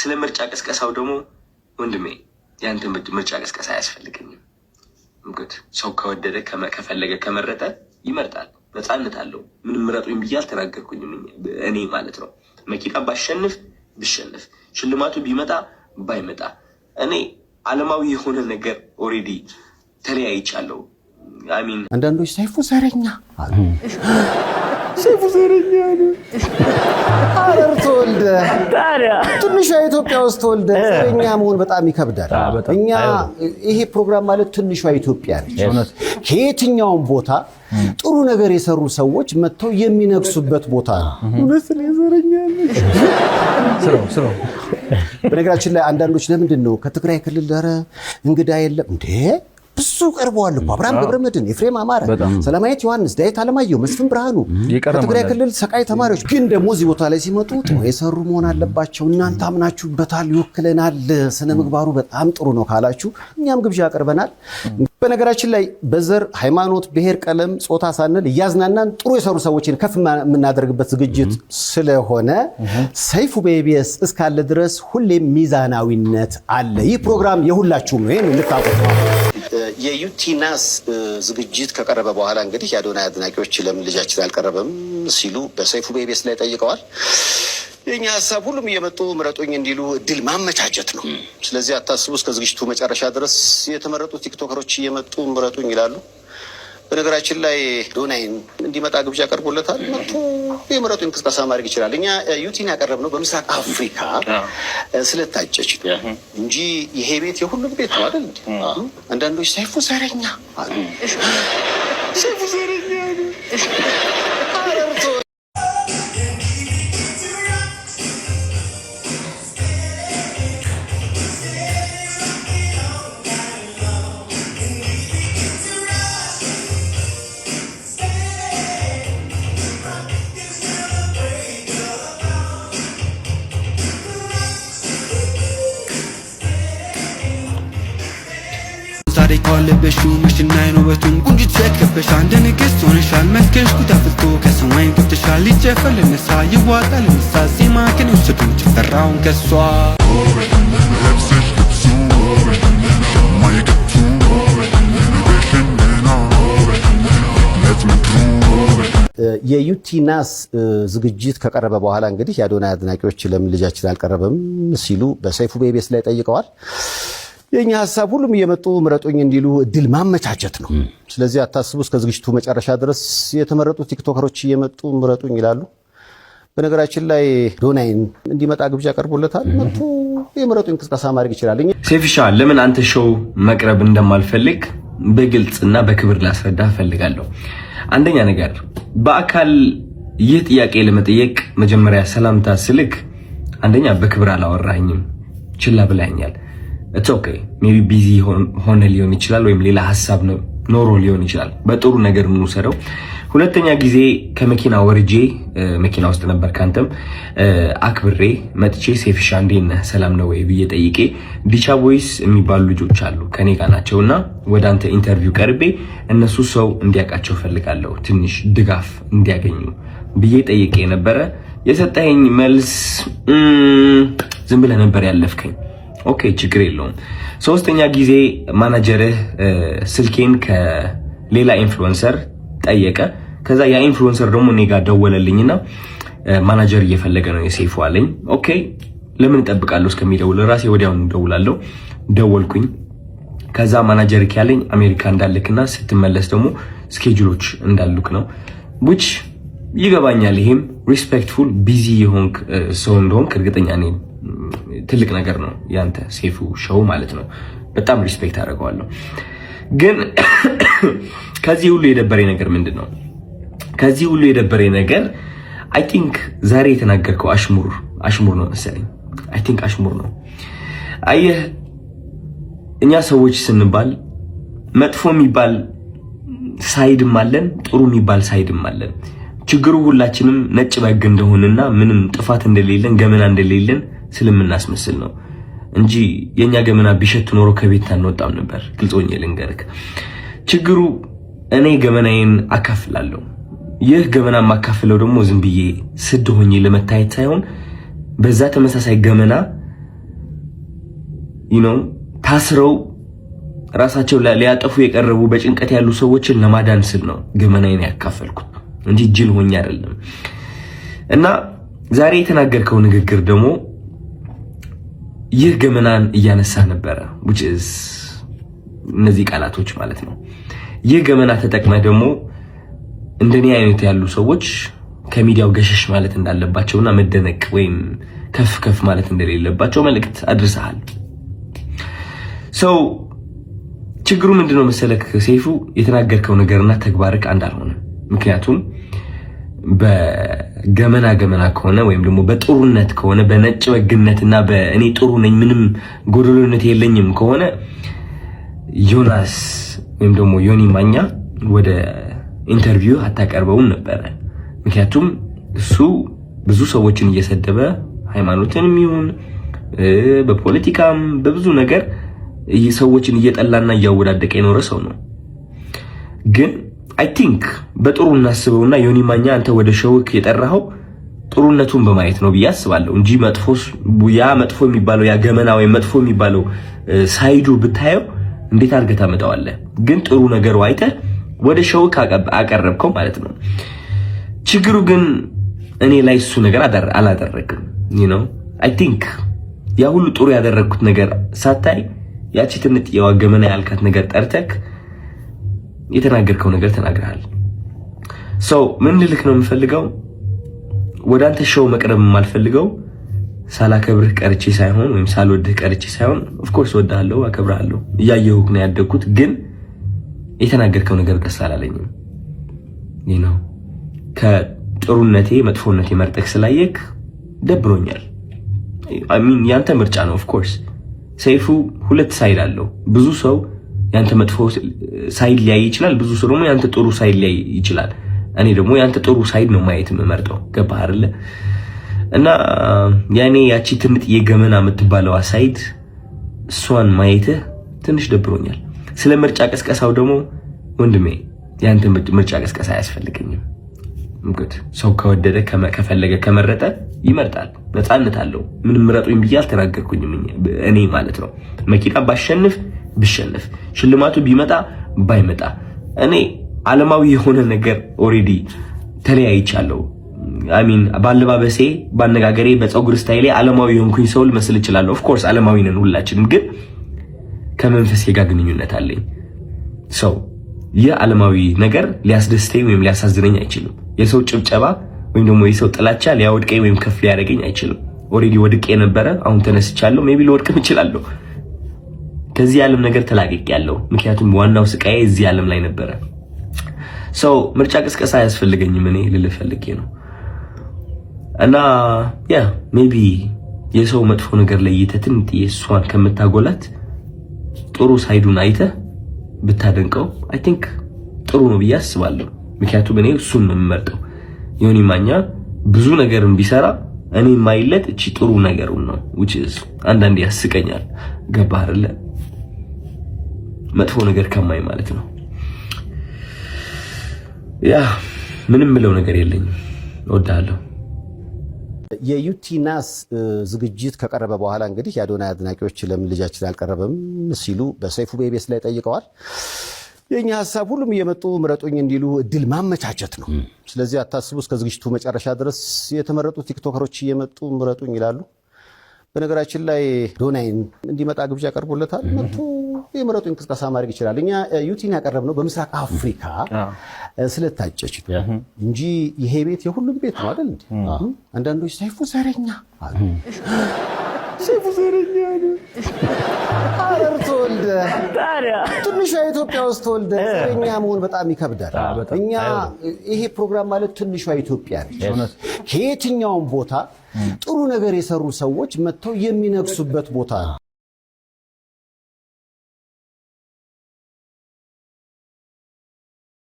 ስለ ምርጫ ቅስቀሳው ደግሞ ወንድሜ ያንተ ምርጫ ቅስቀሳ አያስፈልገኝም። እንግዲህ ሰው ከወደደ ከፈለገ ከመረጠ ይመርጣል፣ ነፃነት አለው። ምንም ምረጡኝ ብዬ አልተናገርኩኝም እኔ ማለት ነው። መኪና ባሸንፍ ብሸንፍ ሽልማቱ ቢመጣ ባይመጣ እኔ ዓለማዊ የሆነ ነገር ኦሬዲ ተለያይቻለሁ። አሚን አንዳንዶች ሰይፉ ዘረኛ አሉ። ሰይፉ ዘረኛ ነው። ሐረር ተወልደ ትንሿ ኢትዮጵያ ውስጥ ተወልደ ዘረኛ መሆን በጣም ይከብዳል። እኛ ይሄ ፕሮግራም ማለት ትንሿ ኢትዮጵያ ነች። ከየትኛውም ቦታ ጥሩ ነገር የሰሩ ሰዎች መጥተው የሚነግሱበት ቦታ ነው። እውነት ነው። ዘረኛ ነው። ስሮ በነገራችን ላይ አንዳንዶች ለምንድን ነው ከትግራይ ክልል ዳረ እንግዳ የለም እንዴ? ብዙ ቀርበዋል እኮ አብርሃም ገብረመድህን፣ ኤፍሬም አማረ፣ ሰላማዊት ዮሐንስ፣ ዳዊት አለማየሁ፣ መስፍን ብርሃኑ ከትግራይ ክልል ሰቃይ ተማሪዎች ግን ደግሞ እዚህ ቦታ ላይ ሲመጡ ጥሩ የሰሩ መሆን አለባቸው። እናንተ አምናችሁበታል፣ ይወክለናል፣ ስነ ምግባሩ በጣም ጥሩ ነው ካላችሁ እኛም ግብዣ አቅርበናል። በነገራችን ላይ በዘር ሃይማኖት፣ ብሔር፣ ቀለም፣ ጾታ ሳንል እያዝናናን ጥሩ የሰሩ ሰዎችን ከፍ የምናደርግበት ዝግጅት ስለሆነ ሰይፉ በኢቢኤስ እስካለ ድረስ ሁሌም ሚዛናዊነት አለ። ይህ ፕሮግራም የሁላችሁም ነው። ይሄን እንድታውቁት ነው። የዩቲናስ ዝግጅት ከቀረበ በኋላ እንግዲህ የአዶናይ አድናቂዎች ለምን ልጃችን አልቀረበም ሲሉ በሰይፉ በኢቢኤስ ላይ ጠይቀዋል። የኛ ሀሳብ ሁሉም እየመጡ ምረጡኝ እንዲሉ እድል ማመቻቸት ነው። ስለዚህ አታስቡ፣ እስከ ዝግጅቱ መጨረሻ ድረስ የተመረጡ ቲክቶከሮች እየመጡ ምረጡኝ ይላሉ። በነገራችን ላይ ዶናይን እንዲመጣ ግብዣ ቀርቦለታል። መጥቶ የምረጡኝ ቅስቀሳ ማድረግ ይችላል። እኛ ዩቲን ያቀረብነው በምስራቅ አፍሪካ ስለታጨች እንጂ ይሄ ቤት የሁሉም ቤት ነው አይደል? አንዳንዶች ሰይፉ ዘረኛ አሉ። ሰይፉ ዘረኛ ነው። ኳለበሹ ምሽና ይኖበቱን ቁንጅት ሰከበሽ አንድ ንግስት ሆነሻል። መስከሽ ኩታፍቶ ከሰማይ ገብተሻል። ሊጨፈር ለነሳ ይዋጣል ለነሳ ዜማ ከኔ ወሰዱ ጭፈራውን ከሷ የዩቲናስ ዝግጅት ከቀረበ በኋላ እንግዲህ የአዶናይ አድናቂዎች ለምን ልጃችን አልቀረበም ሲሉ በሰይፉ በኢቢኤስ ላይ ጠይቀዋል። የኛ ሐሳብ ሁሉም እየመጡ ምረጡኝ እንዲሉ እድል ማመቻቸት ነው። ስለዚህ አታስቡ፣ እስከ ዝግጅቱ መጨረሻ ድረስ የተመረጡ ቲክቶከሮች እየመጡ ምረጡኝ ይላሉ። በነገራችን ላይ ዶናይን እንዲመጣ ግብዣ ቀርቦለታል። መጥቶ የምረጡኝ ቅስቀሳ ማድረግ ይችላል። ሴፍሻ ለምን አንተ ሾው መቅረብ እንደማልፈልግ በግልጽና በክብር ላስረዳ ፈልጋለሁ። አንደኛ ነገር በአካል ይህ ጥያቄ ለመጠየቅ መጀመሪያ ሰላምታ ስልክ አንደኛ በክብር አላወራኝም፣ ችላ ብላኛል። it's okay maybe busy ሆነ ሊሆን ይችላል ወይም ሌላ ሐሳብ ኖሮ ሊሆን ይችላል። በጥሩ ነገር እንውሰደው። ሁለተኛ ጊዜ ከመኪና ወርጄ መኪና ውስጥ ነበር ካንተም አክብሬ መጥቼ ሴፍሻ እንዴት ነህ ሰላም ነው ወይ ብዬ ጠይቄ ዲቻ ቦይስ የሚባሉ ልጆች አሉ ከኔ ጋር ናቸውና ወደ አንተ ኢንተርቪው ቀርቤ እነሱ ሰው እንዲያውቃቸው ፈልጋለሁ ትንሽ ድጋፍ እንዲያገኙ ብዬ ጠይቄ ነበረ። የሰጠኸኝ መልስ ዝም ብለህ ነበር ያለፍከኝ። ኦኬ ችግር የለውም። ሶስተኛ ጊዜ ማናጀርህ ስልኬን ከሌላ ኢንፍሉዌንሰር ጠየቀ። ከዛ ያ ኢንፍሉዌንሰር ደግሞ እኔ ጋር ደወለልኝና ማናጀር እየፈለገ ነው የሰይፉ አለኝ። ኦኬ ለምን እጠብቃለሁ እስከሚደውል ራሴ ወዲያውኑ ደውላለሁ። ደወልኩኝ። ከዛ ማናጀር ያለኝ አሜሪካ እንዳልክና ስትመለስ ደግሞ ስኬጁሎች እንዳሉክ ነው which ይገባኛል። ይሄም ሪስፔክትፉል ቢዚ የሆንክ ሰው እንደሆንክ እርግጠኛ ነኝ። ትልቅ ነገር ነው ያንተ ሰይፉ ሾው ማለት ነው። በጣም ሪስፔክት አደርገዋለሁ። ግን ከዚህ ሁሉ የደበረኝ ነገር ምንድነው? ከዚህ ሁሉ የደበረኝ ነገር አይ ቲንክ ዛሬ የተናገርከው አሽሙር ነው መሰለኝ። አይ ቲንክ አሽሙር ነው። አየህ እኛ ሰዎች ስንባል መጥፎ የሚባል ሳይድም አለን፣ ጥሩ የሚባል ሳይድም አለን። ችግሩ ሁላችንም ነጭ በግ እንደሆነና ምንም ጥፋት እንደሌለን ገመና እንደሌለን ስለምናስመስል ነው እንጂ የኛ ገመና ቢሸት ኖሮ ከቤት አንወጣም ነበር። ግልጾኝ ልንገርክ፣ ችግሩ እኔ ገመናዬን አካፍላለሁ። ይህ ገመና ማካፍለው ደግሞ ዝም ብዬ ስድ ሆኜ ለመታየት ሳይሆን በዛ ተመሳሳይ ገመና ታስረው ራሳቸው ሊያጠፉ የቀረቡ በጭንቀት ያሉ ሰዎችን ለማዳን ስል ነው ገመናዬን ያካፈልኩት እንጂ ጅል ሆኜ አይደለም። እና ዛሬ የተናገርከው ንግግር ደግሞ ይህ ገመናን እያነሳ ነበረ which is እነዚህ ቃላቶች ማለት ነው። ይህ ገመና ተጠቅመህ ደግሞ እንደኔ አይነት ያሉ ሰዎች ከሚዲያው ገሸሽ ማለት እንዳለባቸውና መደነቅ ወይም ከፍ ማለት እንደሌለባቸው መልእክት አድርሰሃል። ችግሩ ምንድነው መሰለክ ሰይፉ፣ የተናገርከው ነገርና ተግባርክ አንድ አልሆነም። ምክንያቱም በገመና ከሆነ ወይም ደግሞ በጥሩነት ከሆነ በነጭ በግነትና በእኔ ጥሩ ነኝ ምንም ጎደሎነት የለኝም ከሆነ ዮናስ ወይም ደግሞ ዮኒ ማኛ ወደ ኢንተርቪው አታቀርበውም ነበር። ምክንያቱም እሱ ብዙ ሰዎችን እየሰደበ ሃይማኖትንም ይሁን በፖለቲካም በብዙ ነገር ሰዎችን እየጠላና እያወዳደቀ የኖረ ሰው ነው። ግን አይ ቲንክ በጥሩ እናስበውና ዮኒ ማኛ አንተ ወደ ሸውክ የጠራኸው ጥሩነቱን በማየት ነው ብዬ አስባለሁ እንጂ መጥፎ የሚባለው ያ ገመና ወይ መጥፎ የሚባለው ሳይዱ ብታየው እንዴት አድርገህ ታመጣዋለህ? ግን ጥሩ ነገሩ አይተህ ወደ ሸውክ አቀረብከው ማለት ነው። ችግሩ ግን እኔ ላይ እሱ ነገር አላደረግም። አይ ቲንክ ያ ሁሉ ጥሩ ያደረግኩት ነገር ሳታይ ያቺ ትንጥ የዋገመና ያልካት ነገር ጠርተክ የተናገርከው ነገር ተናግረሃል። ምን ልልክ ነው የምፈልገው፣ ወደ አንተ ሾው መቅረብ የማልፈልገው ሳላከብርህ ቀርቼ ሳይሆን ወይም ሳልወድህ ቀርቼ ሳይሆን ኦፍ ኮርስ ወድሃለሁ፣ አከብርሃለሁ፣ እያየሁህ ነው ያደግኩት። ግን የተናገርከው ነገር ደስ አላለኝም። ከጥሩነቴ መጥፎነቴ መርጠክ ስላየክ ደብሮኛል። ያንተ ምርጫ ነው ኦፍ ኮርስ። ሰይፉ ሁለት ሳይድ አለው። ብዙ ሰው ያንተ መጥፎ ሳይድ ሊያይ ይችላል፣ ብዙ ሰው ደግሞ ያንተ ጥሩ ሳይድ ሊያይ ይችላል። እኔ ደግሞ ያንተ ጥሩ ሳይድ ነው ማየት የምመርጠው። ገባህ አይደለ? እና ያኔ ያቺ ትምጥ የገመና የምትባለው ሳይድ እሷን ማየትህ ትንሽ ደብሮኛል። ስለ ምርጫ ቀስቀሳው ደግሞ ወንድሜ ያንተ ምርጫ ቀስቀሳ አያስፈልገኝም። እንግዲህ ሰው ከወደደ ከፈለገ ከመረጠ ይመርጣል፣ ነፃነት አለው። ምንም ምረጡኝ ብዬ አልተናገርኩኝም እኔ ማለት ነው። መኪና ብሸነፍ ሽልማቱ ቢመጣ ባይመጣ እኔ ዓለማዊ የሆነ ነገር ኦሬዲ ተለያይቻለሁ። ባለባበሴ፣ ባነጋገሬ፣ በፀጉር ስታይሌ ዓለማዊ የሆንኩኝ ሰው ልመስል እችላለሁ። ኦፍ ኮርስ ዓለማዊ ነን ሁላችንም፣ ግን ከመንፈሴ ጋር ግንኙነት አለኝ። ይህ ዓለማዊ ነገር ሊያስደስተኝ ወይም ሊያሳዝነኝ አይችልም። የሰው ጭብጨባ ወይም ደግሞ የሰው ጥላቻ ሊያወድቀኝ ወይም ከፍ ሊያደርገኝ አይችልም። ኦሬዲ ወድቄ ነበረ፣ አሁን ተነስቻለሁ። ሜቢ ልወድቅም እችላለሁ። ከዚህ ዓለም ነገር ተላቅቄያለሁ። ምክንያቱም ዋናው ስቃዬ እዚህ ዓለም ላይ ነበረ። ምርጫ ቅስቀሳ አያስፈልገኝም እኔ ልልህ ፈልጌ ነው። እና ሜቢ የሰው መጥፎ ነገር ለይተህ ትንጥዬ እሷን ከምታጎላት ጥሩ ሳይዱን አይተህ ብታደንቀው አይ ቲንክ ጥሩ ነው ብዬ አስባለሁ። ምክንያቱም እኔ እሱን ነው የምመርጠው። ዮኒ ማኛ ብዙ ነገርን ቢሰራ እኔ ማይለት እቺ ጥሩ ነገሩን ነው which is አንዳንዴ ያስቀኛል። ገባህ አይደለ? መጥፎ ነገር ከማይ ማለት ነው። ምንም ምለው ነገር የለኝም። እወዳለሁ። የዩቲናስ ዝግጅት ከቀረበ በኋላ እንግዲህ የአዶናይ አድናቂዎች ለምን ልጃችን አልቀረበም ሲሉ በሰይፉ ቤቤስ ላይ ጠይቀዋል። የኛ ሐሳብ ሁሉም እየመጡ ምረጡኝ እንዲሉ እድል ማመቻቸት ነው። ስለዚህ አታስቡ፣ እስከ ዝግጅቱ መጨረሻ ድረስ የተመረጡ ቲክቶከሮች እየመጡ ምረጡኝ ይላሉ። በነገራችን ላይ አዶናይ እንዲመጣ ግብዣ ቀርቦለታል። መጥቶ የምረጡኝ ቅስቀሳ ማድረግ ይችላል። እኛ ዩቲን ያቀረብነው በምስራቅ አፍሪካ ስለታጨች እንጂ ይሄ ቤት የሁሉም ቤት ነው አይደል? አንዳንዶች ሰይፉ ዘረኛ አሉ። ሰይፉ ዘረኛ ነው። ሐረር ተወልደ ታዲያ ትንሿ ኢትዮጵያ ውስጥ ተወልደ ዘረኛ መሆን በጣም ይከብዳል። እኛ ይሄ ፕሮግራም ማለት ትንሿ ኢትዮጵያ ነች። ከየትኛውም ቦታ ጥሩ ነገር የሰሩ ሰዎች መጥተው የሚነግሱበት ቦታ ነው።